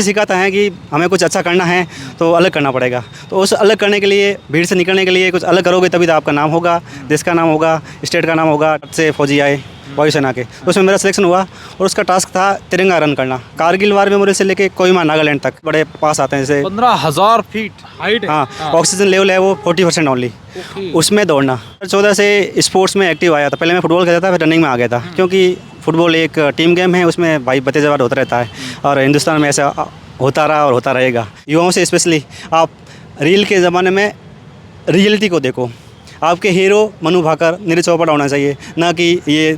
सिखाता है कि हमें कुछ अच्छा करना है तो अलग करना पड़ेगा। तो उस अलग करने के लिए, भीड़ से निकलने के लिए कुछ अलग करोगे तभी तो आपका नाम होगा, देश का नाम होगा, स्टेट का नाम होगा। से फौजी आए वायुसेना के, तो उसमें मेरा सिलेक्शन हुआ और उसका टास्क था तिरंगा रन करना। कारगिल वार मेमोरियल से लेके कोहिमा नागालैंड तक बड़े पास आते हैं, जैसे 15,000 फीट हाइट है। हाँ, ऑक्सीजन लेवल है वो 40% ओनली, उसमें दौड़ना। 14 से स्पोर्ट्स में एक्टिव आया था। पहले मैं फुटबॉल खेलता था, फिर रनिंग में आ गया था, क्योंकि फुटबॉल एक टीम गेम है, उसमें भाई बते जवाब होता रहता है और हिंदुस्तान में ऐसा होता रहा और होता रहेगा। युवाओं से स्पेशली आप रील के ज़माने में रियलिटी को देखो। आपके हीरो मनु भाकर, नीरज चोपड़ा होना चाहिए, ना कि ये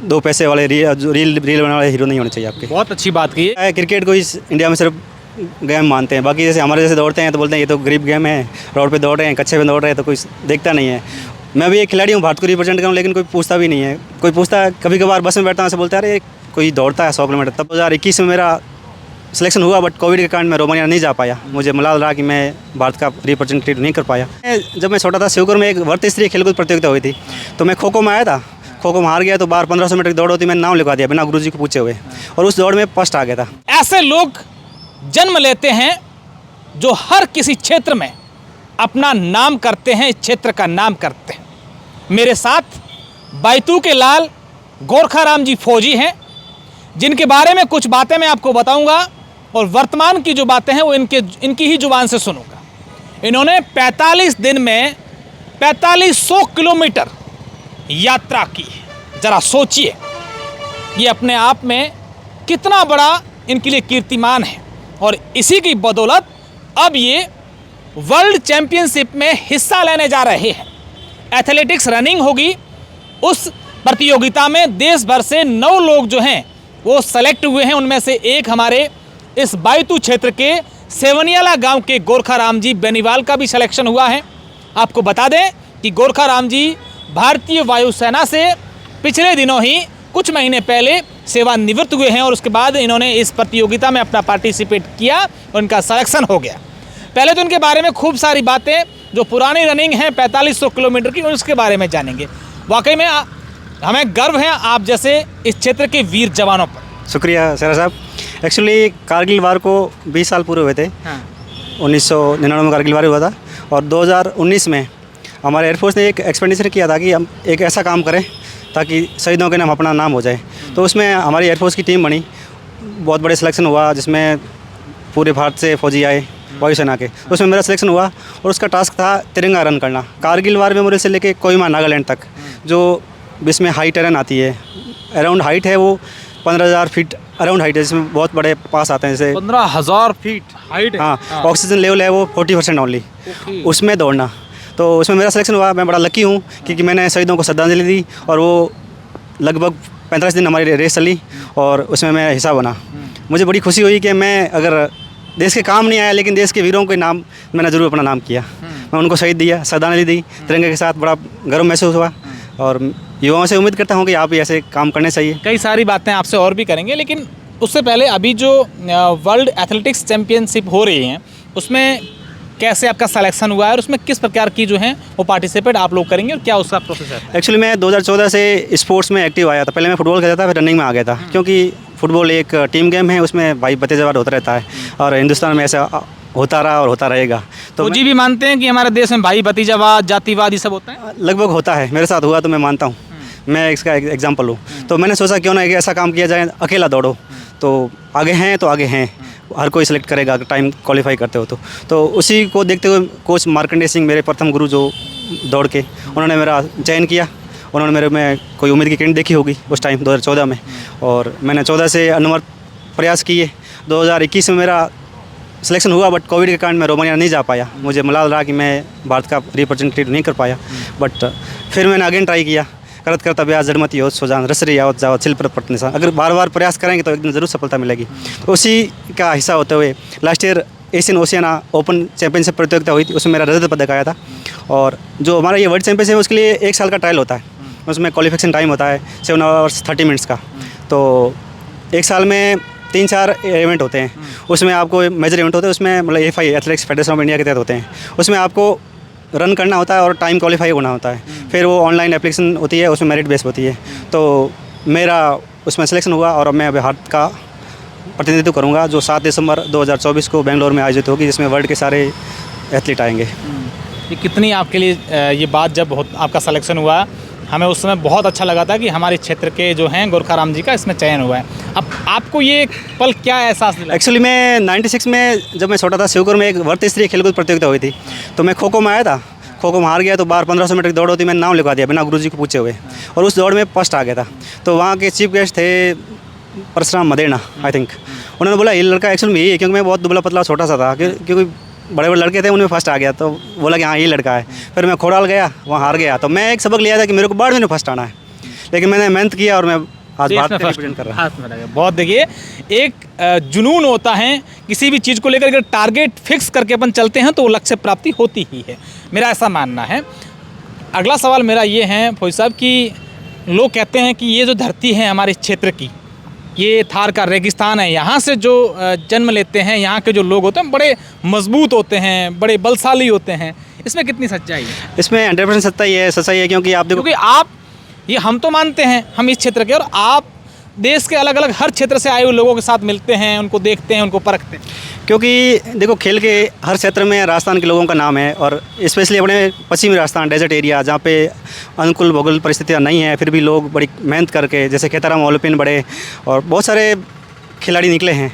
2 पैसे वाले रील बनाने वाले हीरो नहीं होने चाहिए आपके। बहुत अच्छी बात की है। क्रिकेट को इस इंडिया में सिर्फ गेम मानते हैं, बाकी जैसे हमारे जैसे दौड़ते हैं तो बोलते हैं ये तो गरीब गेम है, रोड पे दौड़ रहे हैं, कच्चे पे दौड़ रहे हैं, तो कोई देखता नहीं है। मैं भी एक खिलाड़ी हूँ, भारत को रिप्रेजेंट करूँ, लेकिन कोई पूछता भी नहीं है। कोई पूछता है, कभी कभार बस में बैठता हूँ, ऐसे बोलते हैं अरे कोई दौड़ता है 100 किलोमीटर। तब 2021 में मेरा सिलेक्शन हुआ, बट कोविड के कारण मैं रोमानिया नहीं जा पाया। मुझे मलाल रहा कि मैं भारत का रिप्रेजेंटेटिव नहीं कर पाया। जब मैं छोटा था, शिवपुर में एक वर्त स्तरीय खेलकूद प्रतियोगिता हुई थी, तो मैं खो खो में आया था। खो खो में हार गया, तो 1500 मीटर की दौड़ होती, मैंने नाम लिखवा दिया बिना गुरुजी को पूछे हुए, और उस दौड़ में फर्स्ट आ गया था। ऐसे लोग जन्म लेते हैं जो हर किसी क्षेत्र में अपना नाम करते हैं, क्षेत्र का नाम करते हैं। मेरे साथ बैतू के लाल गोरखाराम जी फौजी हैं, जिनके बारे में कुछ बातें मैं आपको बताऊंगा और वर्तमान की जो बातें हैं वो इनकी ही जुबान से सुनूंगा। इन्होंने 45 दिन में 4500 किलोमीटर यात्रा की। जरा सोचिए, ये अपने आप में कितना बड़ा इनके लिए कीर्तिमान है, और इसी की बदौलत अब ये वर्ल्ड चैंपियनशिप में हिस्सा लेने जा रहे हैं। एथलेटिक्स रनिंग होगी, उस प्रतियोगिता में देश भर से 9 लोग जो हैं वो सेलेक्ट हुए हैं। उनमें से एक हमारे इस बैतू क्षेत्र के सेवनियाला गांव के गोरखाराम जी बेनीवाल का भी सिलेक्शन हुआ है। आपको बता दें कि गोरखाराम जी भारतीय वायुसेना से पिछले दिनों ही कुछ महीने पहले सेवानिवृत्त हुए हैं, और उसके बाद इन्होंने इस प्रतियोगिता में अपना पार्टिसिपेट किया और उनका सिलेक्शन हो गया। पहले तो उनके बारे में खूब सारी बातें जो पुरानी रनिंग है 4500 किलोमीटर की, उसके बारे में जानेंगे। वाकई में हमें गर्व है आप जैसे इस क्षेत्र के वीर जवानों पर। शुक्रिया सर साहब। एक्चुअली कारगिल वार को 20 साल पूरे हुए थे। 1999 में कारगिल वार हुआ था, और 2019 में हमारे एयरफोर्स ने एक एक्सपेंडिचर किया था कि हम एक ऐसा काम करें ताकि शहीदों के नाम अपना नाम हो जाए। तो उसमें हमारी एयरफोर्स की टीम बनी, बहुत बड़े सिलेक्शन हुआ, जिसमें पूरे भारत से फौजी आए वायुसेना के। तो उसमें मेरा सिलेक्शन हुआ और उसका टास्क था तिरंगा रन करना। कारगिल वार मेमोरियल से लेके कोहिमा नागालैंड तक, जो इसमें हाई टेरन आती है, अराउंड हाइट है वो 15,000 फीट अराउंड हाइट है, जिसमें बहुत बड़े पास आते हैं, जैसे 15,000 फीट हाइट है। हाँ, ऑक्सीजन लेवल है वो 40% ओनली, उसमें दौड़ना। तो उसमें मेरा सिलेक्शन हुआ। मैं बड़ा लकी हूँ क्योंकि मैंने शहीदों को श्रद्धांजलि दी, और वो लगभग 45 दिन हमारी रेस चली और उसमें मैं हिस्सा बना। मुझे बड़ी खुशी हुई कि मैं अगर देश के काम नहीं आया, लेकिन देश के वीरों के नाम मैंने ज़रूर अपना नाम किया। मैं उनको शहीद दिया, श्रद्धांजलि दी तिरंगे के साथ, बड़ा गर्व महसूस हुआ, और युवाओं से उम्मीद करता हूँ कि आप भी ऐसे काम करने चाहिए। कई सारी बातें आपसे और भी करेंगे, लेकिन उससे पहले अभी जो वर्ल्ड एथलेटिक्स चैंपियनशिप हो रही हैं, उसमें कैसे आपका सिलेक्शन हुआ है और उसमें किस प्रकार की जो हैं वो पार्टिसिपेट आप लोग करेंगे और क्या उसका प्रोसेस है? एक्चुअली मैं 2014 से स्पोर्ट्स में एक्टिव आया था। पहले मैं फुटबॉल खेलता था, फिर रनिंग में आ गया था, क्योंकि फुटबॉल एक टीम गेम है, उसमें भाई बते जवाब होता रहता है और हिंदुस्तान में ऐसा होता रहा और होता रहेगा। तो जी भी मानते हैं कि हमारे देश में भाई भतीजावाद, जातिवाद ये सब होता है? लगभग होता है, मेरे साथ हुआ तो मैं मानता हूँ। मैं इसका एग्जाम्पल हूँ। तो मैंने सोचा क्यों ना एक ऐसा काम किया जाए, अकेला दौड़ो, तो आगे हैं तो आगे हैं, हर कोई सिलेक्ट करेगा अगर टाइम क्वालिफाई करते हो तो उसी को देखते हुए कोच मार्कंडेय सिंह, मेरे प्रथम गुरु जो दौड़ के, उन्होंने मेरा चयन किया। उन्होंने मेरे में कोई उम्मीद की किरण देखी होगी उस टाइम 2014 में, और मैंने 14 से अनवरत प्रयास किए। 2021 में मेरा सिलेक्शन हुआ, बट कोविड के कारण मैं रोमानिया नहीं जा पाया। मुझे मलाल रहा कि मैं भारत का रिप्रेजेंटेटिव नहीं कर पाया, बट फिर मैंने अगेन ट्राई किया। करत करत अभ्यास जड़मती हो सोजान रसरी यावत जावत छिल पर निशान। अगर बार बार प्रयास करेंगे तो एक दिन ज़रूर सफलता मिलेगी। तो उसी का हिस्सा होते हुए last year Asian Oceania open championship प्रतियोगिता हुई थी, उसमें मेरा रजत पदक आया था। और जो हमारा ये वर्ल्ड चैंपियनशिप है उसके लिए 1 साल का ट्रायल होता है, उसमें क्वालिफिकेशन टाइम होता है 7 आवर्स 30 मिनट्स का। तो 1 साल में 3-4 इवेंट होते हैं, उसमें आपको मेजर इवेंट होते हैं, उसमें मतलब AFI athletics federation of India के तहत होते हैं। उसमें आपको रन करना होता है और टाइम क्वालिफाई होना होता है। फिर वो ऑनलाइन एप्लीकेशन होती है, उसमें मेरिट बेस होती है। तो मेरा उसमें सिलेक्शन हुआ और मैं भारत का प्रतिनिधित्व करूँगा, जो 7 दिसंबर 2024 को बेंगलोर में आयोजित होगी, जिसमें वर्ल्ड के सारे एथलीट आएंगे। ये कितनी आपके लिए ये बात जब आपका सिलेक्शन हुआ, हमें उस समय बहुत अच्छा लगा था कि हमारे क्षेत्र के जो हैं गोरखाराम जी का इसमें चयन हुआ है। अब आपको ये पल क्या एहसास दिला? एक्चुअली मैं 96 में जब मैं छोटा था, शिवपुर में एक वर्त स्तरीय खेलकूद प्रतियोगिता हुई थी, तो मैं खो खो में आया था। खो खो में हार गया, तो बाहर 1500 मीटर की दौड़ होती, मैंने नाम लिखवा दिया बिना गुरुजी को पूछे हुए, और उस दौड़ में फर्स्ट आ गया था। तो वहाँ के चीफ गेस्ट थे परशुराम मदेना, आई थिंक। उन्होंने बोला ये लड़का एक्चुअली में यही है, क्योंकि मैं बहुत दुबला पतला छोटा सा था, क्योंकि बड़े बड़े लड़के थे, उनमें फर्स्ट आ गया, तो बोला कि हाँ ये लड़का है। फिर मैं खोड़ाल गया, वहाँ हार गया, तो मैं एक सबक लिया था कि मेरे को बाढ़ में फर्स्ट आना है, लेकिन मैंने मेहनत किया और मैं आज भारत में रिप्रेजेंट कर रहा हूँ। बहुत देखिए, एक जुनून होता है किसी भी चीज़ को लेकर, अगर टारगेट फिक्स करके अपन चलते हैं तो वो लक्ष्य प्राप्ति होती ही है, मेरा ऐसा मानना है। अगला सवाल मेरा ये है फौजी साहब कि लोग कहते हैं कि ये जो धरती है हमारे क्षेत्र की, ये थार का रेगिस्तान है, यहाँ से जो जन्म लेते हैं यहाँ के जो लोग होते हैं बड़े मजबूत होते हैं, बड़े बलशाली होते हैं, इसमें कितनी सच्चाई है? इसमें 100% सच्चाई है, क्योंकि आप देखो, क्योंकि आप ये हम तो मानते हैं हम इस क्षेत्र के, और आप देश के अलग अलग हर क्षेत्र से आए हुए लोगों के साथ मिलते हैं, उनको देखते हैं, उनको परखते हैं। क्योंकि देखो खेल के हर क्षेत्र में राजस्थान के लोगों का नाम है, और स्पेशली अपने पश्चिमी राजस्थान डेजर्ट एरिया, जहाँ पे अनुकूल भौगोलिक परिस्थितियाँ नहीं हैं, फिर भी लोग बड़ी मेहनत करके, जैसे खेताराम ओलपिन बड़े और बहुत सारे खिलाड़ी निकले हैं।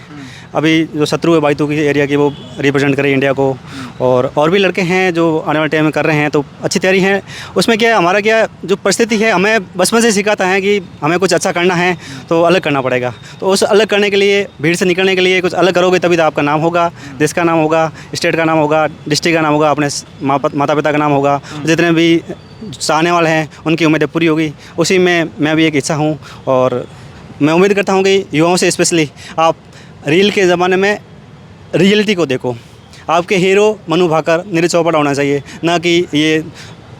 अभी जो शत्रु है बाइतू की एरिया की, वो रिप्रेजेंट करे इंडिया को, और भी लड़के हैं जो आने वाले टाइम में कर रहे हैं, तो अच्छी तैयारी है। उसमें क्या है, हमारा क्या जो परिस्थिति है, हमें बचपन से सिखाता है कि हमें कुछ अच्छा करना है तो अलग करना पड़ेगा। तो उस अलग करने के लिए, भीड़ से निकलने के लिए कुछ अलग करोगे, तभी तो आपका नाम होगा, देश का नाम होगा, स्टेट का नाम होगा, डिस्ट्रिक्ट का नाम होगा, अपने माता पिता का नाम होगा, जितने भी चाहने वाले हैं उनकी उम्मीदें पूरी होगी। उसी में मैं भी एक हिस्सा हूँ, और मैं उम्मीद करता हूँ कि युवाओं से स्पेशली आप रील के ज़माने में रियलिटी को देखो। आपके हीरो मनु भाकर, नीरज चोपड़ा होना चाहिए, ना कि ये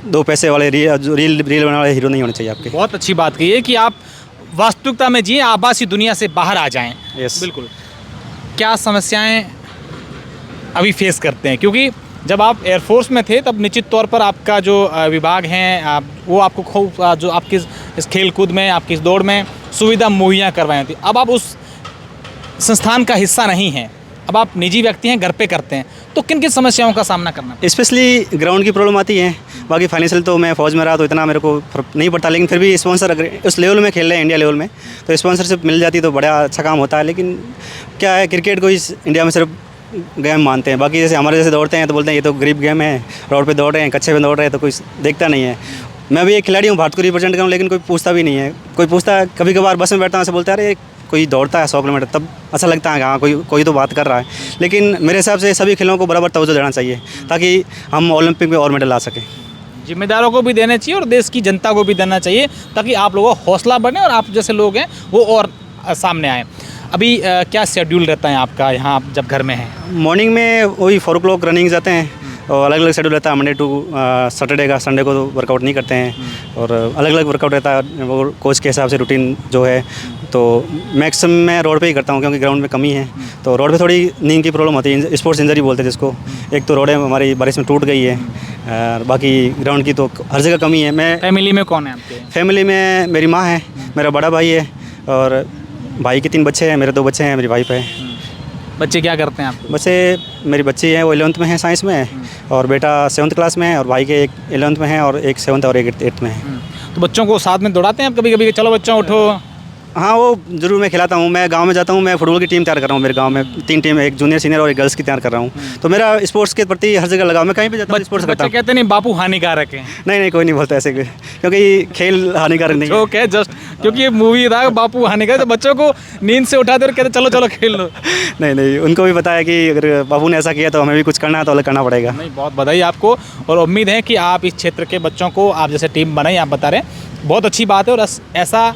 2 पैसे वाले रील बनाने वाले हीरो नहीं होने चाहिए आपके। बहुत अच्छी बात कही है कि आप वास्तविकता में जिए, आभासी दुनिया से बाहर आ जाएं। यस, बिल्कुल। क्या समस्याएं अभी फेस करते हैं? क्योंकि जब आप एयरफोर्स में थे तब निश्चित तौर पर आपका जो विभाग हैं वो आपको खूब जो आपकी इस खेल कूद में, आपकी इस दौड़ में सुविधा मुहैया करवाई थी। अब आप उस संस्थान का हिस्सा नहीं हैं, अब आप निजी व्यक्ति हैं, घर पे करते हैं, तो किन किन समस्याओं का सामना करना? स्पेशली ग्राउंड की प्रॉब्लम आती है। बाकी फाइनेंशियल तो मैं फौज में रहा तो इतना मेरे को फर्क नहीं पड़ता, लेकिन फिर भी स्पॉन्सर अगर उस लेवल में खेल रहे हैं इंडिया लेवल में, तो स्पॉन्सरशिप मिल जाती तो बड़ा अच्छा काम होता है। लेकिन क्या है, क्रिकेट को इस इंडिया में सिर्फ गेम मानते हैं। बाकी जैसे हमारे जैसे दौड़ते हैं तो बोलते हैं ये तो गरीब गेम है, रोड पे दौड़ रहे हैं, कच्चे में दौड़ रहे हैं, तो कोई देखता नहीं है। मैं भी एक खिलाड़ी हूँ, भारत को रिप्रेजेंट करूँ, लेकिन कोई पूछता भी नहीं है। कोई पूछता है, कभी कभार बस में बैठता हूँ, ऐसे बोलता है अरे कोई दौड़ता है 100 किलोमीटर, तब अच्छा लगता है हाँ कोई तो बात कर रहा है। लेकिन मेरे हिसाब से सभी खेलों को बराबर तवज्जो देना चाहिए, ताकि हम ओलंपिक में और मेडल ला सकें। जिम्मेदारों को भी देना चाहिए और देश की जनता को भी देना चाहिए, ताकि आप लोगों का हौसला बढ़े और आप जैसे लोग हैं वो और सामने आएँ। अभी क्या शेड्यूल रहता है आपका यहाँ, आप जब घर में हैं? मॉर्निंग में वही 4 o'clock रनिंग जाते हैं, और अलग अलग शेड्यूल रहता है। मंडे टू सैटरडे का, संडे को तो वर्कआउट नहीं करते हैं, और अलग अलग वर्कआउट रहता है वो कोच के हिसाब से रूटीन जो है। तो मैक्सिमम मैं रोड पे ही करता हूँ, क्योंकि ग्राउंड में कमी है। तो रोड पे थोड़ी नींद की प्रॉब्लम होती है, स्पोर्ट्स इंजरी बोलते हैं जिसको। एक तो रोडें हमारी बारिश में टूट गई है, और बाकी ग्राउंड की तो हर जगह कमी है। मैं फैमिली में कौन है आपके? फैमिली में मेरी माँ है, मेरा बड़ा भाई है, और भाई के 3 बच्चे हैं, मेरे 2 बच्चे हैं, मेरी वाइफ है। बच्चे क्या करते हैं आपके? बच्चे मेरी बच्ची है, वो 11th में है साइंस में, और बेटा 7th क्लास में है, और भाई के एक 11th में है, और एक 7th और एक 8th में है। तो बच्चों को साथ में दौड़ाते हैं आप कभी कभी, चलो बच्चों उठो? हाँ, वो ज़रूर मैं खिलाता हूँ। मैं गांव में जाता हूँ, मैं फुटबॉल की टीम तैयार कर रहा हूँ। मेरे गांव में 3 टीम है, एक जूनियर, सीनियर और एक गर्ल्स की तैयार कर रहा हूँ। तो मेरा स्पोर्ट्स के प्रति हर जगह लगाव, मैं कहीं भी जाता हूँ स्पोर्ट्स करता हूँ। कहते नहीं बापू हानिकारक है? नहीं, कोई नहीं बोलता ऐसे, क्योंकि खेल हानिकारक नहीं है। जोक है जस्ट, क्योंकि ये मूवी था बापू हानिकारक, तो बच्चों को नींद से उठाते और कहते चलो खेल लो। नहीं, उनको भी पता है कि अगर बाबू ने ऐसा किया तो हमें भी कुछ करना है, तो अलग करना पड़ेगा। नहीं, बहुत बधाई आपको, और उम्मीद है कि आप इस क्षेत्र के बच्चों को, आप जैसे टीम बनाई, आप बता रहे हैं, बहुत अच्छी बात है, और ऐसा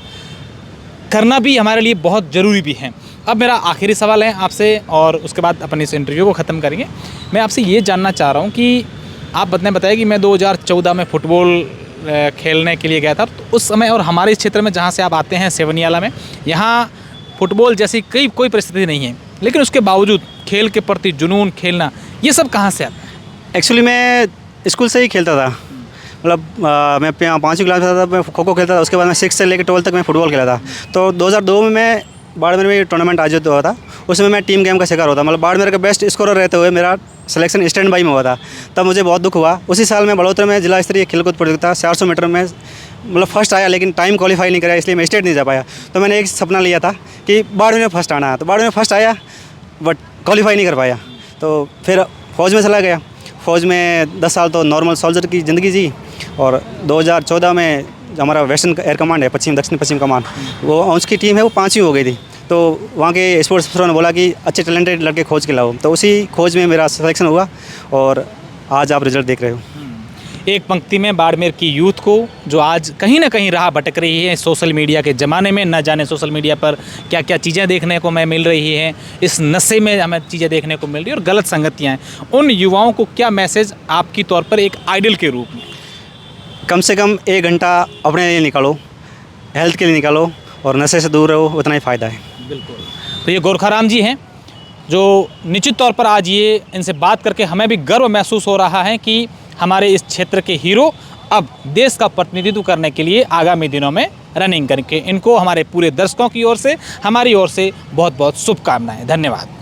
करना भी हमारे लिए बहुत ज़रूरी भी है। अब मेरा आखिरी सवाल है आपसे, और उसके बाद अपन इस इंटरव्यू को ख़त्म करेंगे। मैं आपसे ये जानना चाह रहा हूँ कि आप बताया कि मैं 2014 में फ़ुटबॉल खेलने के लिए गया था, तो उस समय और हमारे इस क्षेत्र में जहाँ से आप आते हैं सेवनियाला में, यहाँ फ़ुटबॉल जैसी कोई परिस्थिति नहीं है, लेकिन उसके बावजूद खेल के प्रति जुनून, खेलना, ये सब कहाँ से आता है? एक्चुअली मैं स्कूल से ही खेलता था। मतलब मैं 5वीं क्लास में था तब मैं खो खो खेलता था। उसके बाद मैं 6 से लेकर 12 तक मैं फुटबॉल खेला था। तो 2002 में मैं बाड़मेर में टूर्नामेंट आयोजित हुआ था, उसमें मैं टीम गेम का शिकार होता, मतलब बाड़मेर का बेस्ट स्कोरर रहते हुए मेरा सिलेक्शन स्टैंड बाई में हुआ था। तब मुझे बहुत दुख हुआ। उसी साल मैं बड़ौदा में जिला स्तरीय खेलकूद प्रतियोगिता 400 मीटर में मतलब फर्स्ट आया, लेकिन टाइम क्वालिफाई नहीं कराया, इसलिए मैं स्टेट नहीं जा पाया। तो मैंने एक सपना लिया था कि बाड़मेर में फर्स्ट आना है, तो बाड़मेर में फर्स्ट आया बट क्वालिफाई नहीं कर पाया। तो फिर फ़ौज में चला गया। फ़ौज में 10 साल तो नॉर्मल सोल्जर की ज़िंदगी जी, और 2014 में हमारा वेस्टर्न एयर कमांड है, दक्षिण पश्चिम कमान, वो उसकी टीम है, वो 5वीं हो गई थी। तो वहाँ के स्पोर्ट्स अफसरों ने बोला कि अच्छे टैलेंटेड लड़के खोज के लाओ, तो उसी खोज में मेरा सिलेक्शन हुआ और आज आप रिजल्ट देख रहे हो। एक पंक्ति में बाड़मेर की यूथ को जो आज कहीं ना कहीं राह भटक रही है सोशल मीडिया के ज़माने में, न जाने सोशल मीडिया पर क्या क्या चीज़ें देखने को हमें मिल रही हैं, इस नशे में हमें चीज़ें देखने को मिल रही है और गलत संगतियाँ हैं, उन युवाओं को क्या मैसेज आपकी तौर पर एक आइडल के रूप में? कम से कम 1 घंटा अपने लिए निकालो, हेल्थ के लिए निकालो और नशे से दूर रहो, उतना ही फ़ायदा है। बिल्कुल। तो ये गोरखाराम जी हैं जो निश्चित तौर पर आज ये इनसे बात करके हमें भी गर्व महसूस हो रहा है कि हमारे इस क्षेत्र के हीरो अब देश का प्रतिनिधित्व करने के लिए आगामी दिनों में रनिंग करके, इनको हमारे पूरे दर्शकों की ओर से, हमारी ओर से बहुत बहुत शुभकामनाएं। धन्यवाद।